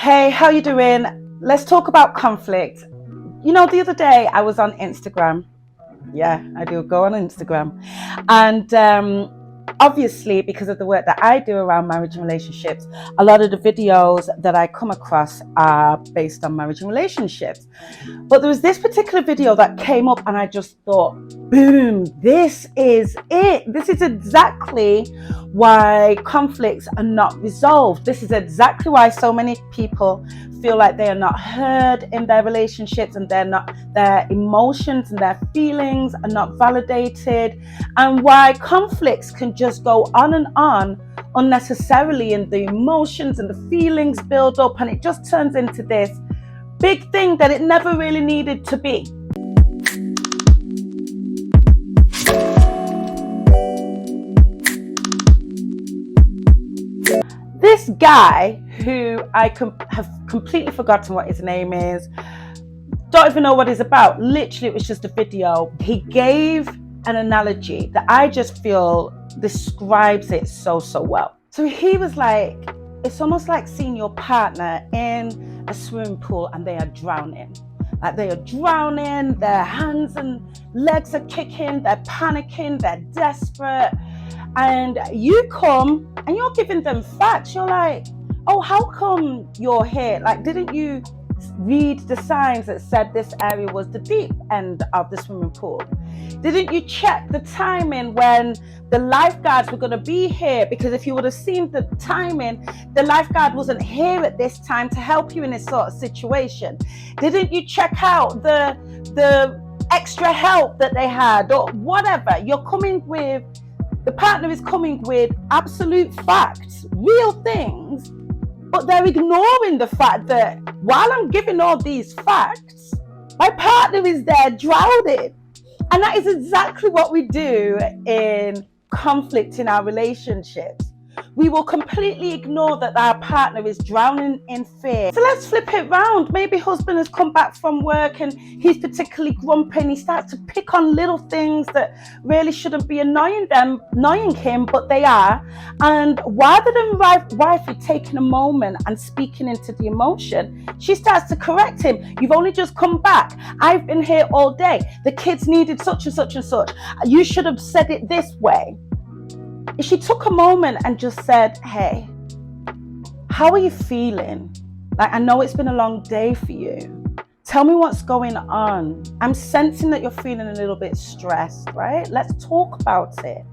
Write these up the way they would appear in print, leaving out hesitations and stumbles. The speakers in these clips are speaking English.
Hey, how you doing? Let's talk about conflict. The other day I was on Instagram. Yeah, I do go on Instagram. And obviously, because of the work that I do around marriage and relationships, a lot of the videos that I come across are based on marriage and relationships. But there was this particular video that came up, and I just thought, boom, this is it. This is exactly why conflicts are not resolved. This is exactly why so many people feel like they are not heard in their relationships, and their emotions and their feelings are not validated, and why conflicts can just go on and on unnecessarily, and the emotions and the feelings build up, and it just turns into this big thing that it never really needed to be. This guy, who I have completely forgotten what his name is, don't even know what it's about. Literally, it was just a video. He gave an analogy that I just feel describes it so well. So he was like, it's almost like seeing your partner in a swimming pool and they are drowning. Like they are drowning, their hands and legs are kicking, they're panicking, they're desperate. And you come and you're giving them facts. You're like, oh, how come you're here? Like, didn't you read the signs that said this area was the deep end of the swimming pool? Didn't you check the timing when the lifeguards were going to be here? Because if you would have seen the timing, the lifeguard wasn't here at this time to help you in this sort of situation. Didn't you check out the extra help that they had or whatever? The partner is coming with absolute facts, real things, but they're ignoring the fact that while I'm giving all these facts, my partner is there drowning. And that is exactly what we do in conflict in our relationships. We will completely ignore that our partner is drowning in fear. So let's flip it round. Maybe husband has come back from work and he's particularly grumpy, and he starts to pick on little things that really shouldn't be annoying him, but they are. And rather than wifey taking a moment and speaking into the emotion, she starts to correct him. You've only just come back. I've been here all day. The kids needed such and such and such. You should have said it this way. If she took a moment and just said, hey, how are you feeling? Like, I know it's been a long day for you. Tell me what's going on. I'm sensing that you're feeling a little bit stressed, right? Let's talk about it.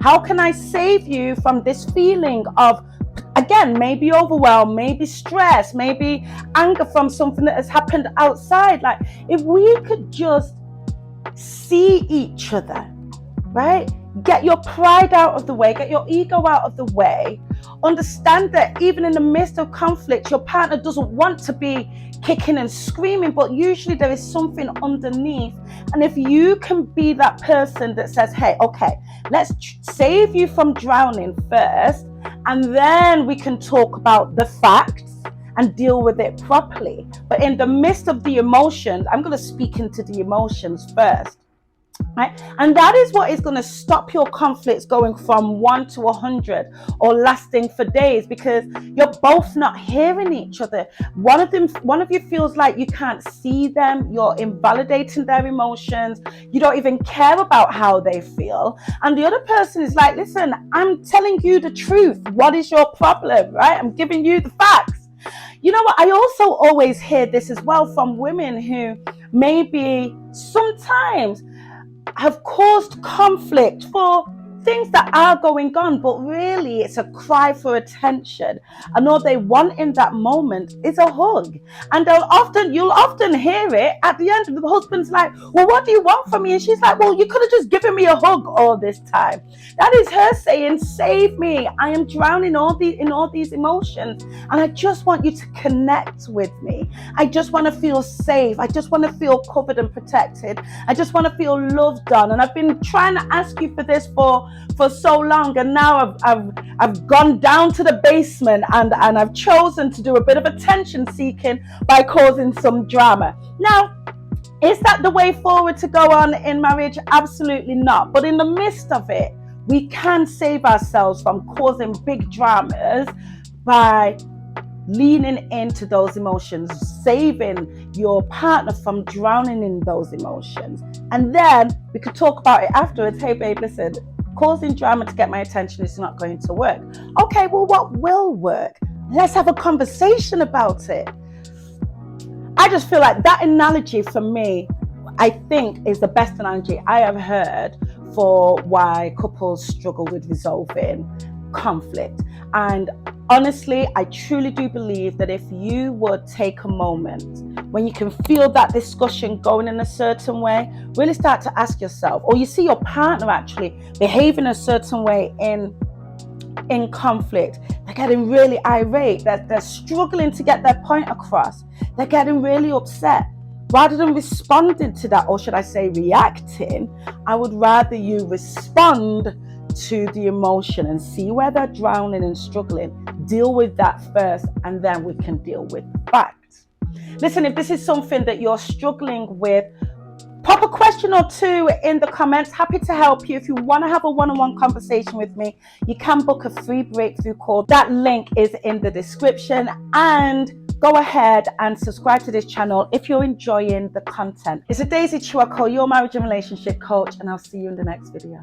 How can I save you from this feeling of, again, maybe overwhelm, maybe stress, maybe anger from something that has happened outside? Like, if we could just see each other, right? Get your pride out of the way, get your ego out of the way. Understand that even in the midst of conflict, your partner doesn't want to be kicking and screaming, but usually there is something underneath. And if you can be that person that says, hey, okay, let's save you from drowning first, and then we can talk about the facts and deal with it properly. But in the midst of the emotions, I'm going to speak into the emotions first. Right? And that is what is going to stop your conflicts going from 1 to 100 or lasting for days, because you're both not hearing each other. One of you feels like you can't see them. You're invalidating their emotions. You don't even care about how they feel. And the other person is like, listen, I'm telling you the truth. What is your problem? Right? I'm giving you the facts. You know what? I also always hear this as well from women who maybe sometimes have caused conflict for things that are going on, but really it's a cry for attention, and all they want in that moment is a hug. And you'll often hear it at the end. The husband's like, well, what do you want from me? And she's like, well, you could have just given me a hug all this time. That is her saying, save me, I am drowning in all these emotions, and I just want you to connect with me. I just want to feel safe. I just want to feel covered and protected. I just want to feel loved on. And I've been trying to ask you for this for so long, and now I've gone down to the basement and I've chosen to do a bit of attention seeking by causing some drama. Now, is that the way forward to go on in marriage? Absolutely not. But in the midst of it, we can save ourselves from causing big dramas by leaning into those emotions, saving your partner from drowning in those emotions. And then we could talk about it afterwards. Hey babe, listen, causing drama to get my attention is not going to work. Okay, well, what will work? Let's have a conversation about it. I just feel like that analogy for me, I think, is the best analogy I have heard for why couples struggle with resolving conflict. And honestly, I truly do believe that if you would take a moment when you can feel that discussion going in a certain way, really start to ask yourself, or you see your partner actually behaving a certain way in conflict, they're getting really irate, they're struggling to get their point across, they're getting really upset. Rather than responding to that, or should I say reacting, I would rather you respond to the emotion and see where they're drowning and struggling. Deal with that first, and then we can deal with facts. Listen, if this is something that you're struggling with, pop a question or two in the comments. Happy to help you. If you want to have a one-on-one conversation with me, you can book a free breakthrough call. That link is in the description. And go ahead and subscribe to this channel if you're enjoying the content. It's a Daisy Chuako, your marriage and relationship coach, and I'll see you in the next video.